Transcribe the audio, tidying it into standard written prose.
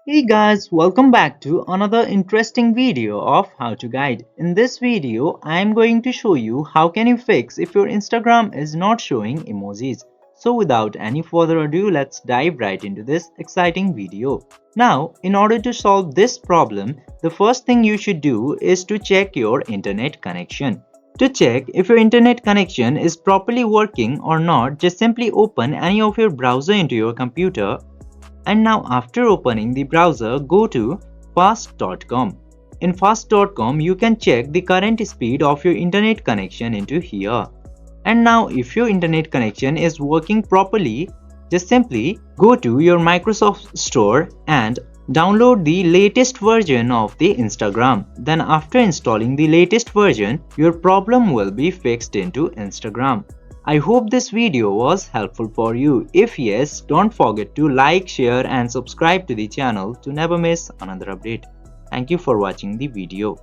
Hey guys, welcome back to another interesting video of How to Guide. In this video, I am going to show you how can you fix if your Instagram is not showing emojis. So without any further ado, let's dive right into this exciting video. Now, in order to solve this problem, the first thing you should do is to check your internet connection. To check if your internet connection is properly working or not, just simply open any of your browser into your computer. And now after opening the browser, go to fast.com. In fast.com, you can check the current speed of your internet connection into here. And now if your internet connection is working properly, just simply go to your Microsoft Store and download the latest version of the Instagram. Then after installing the latest version, your problem will be fixed into Instagram. I hope this video was helpful for you. If yes, don't forget to like, share and subscribe to the channel to never miss another update. Thank you for watching the video.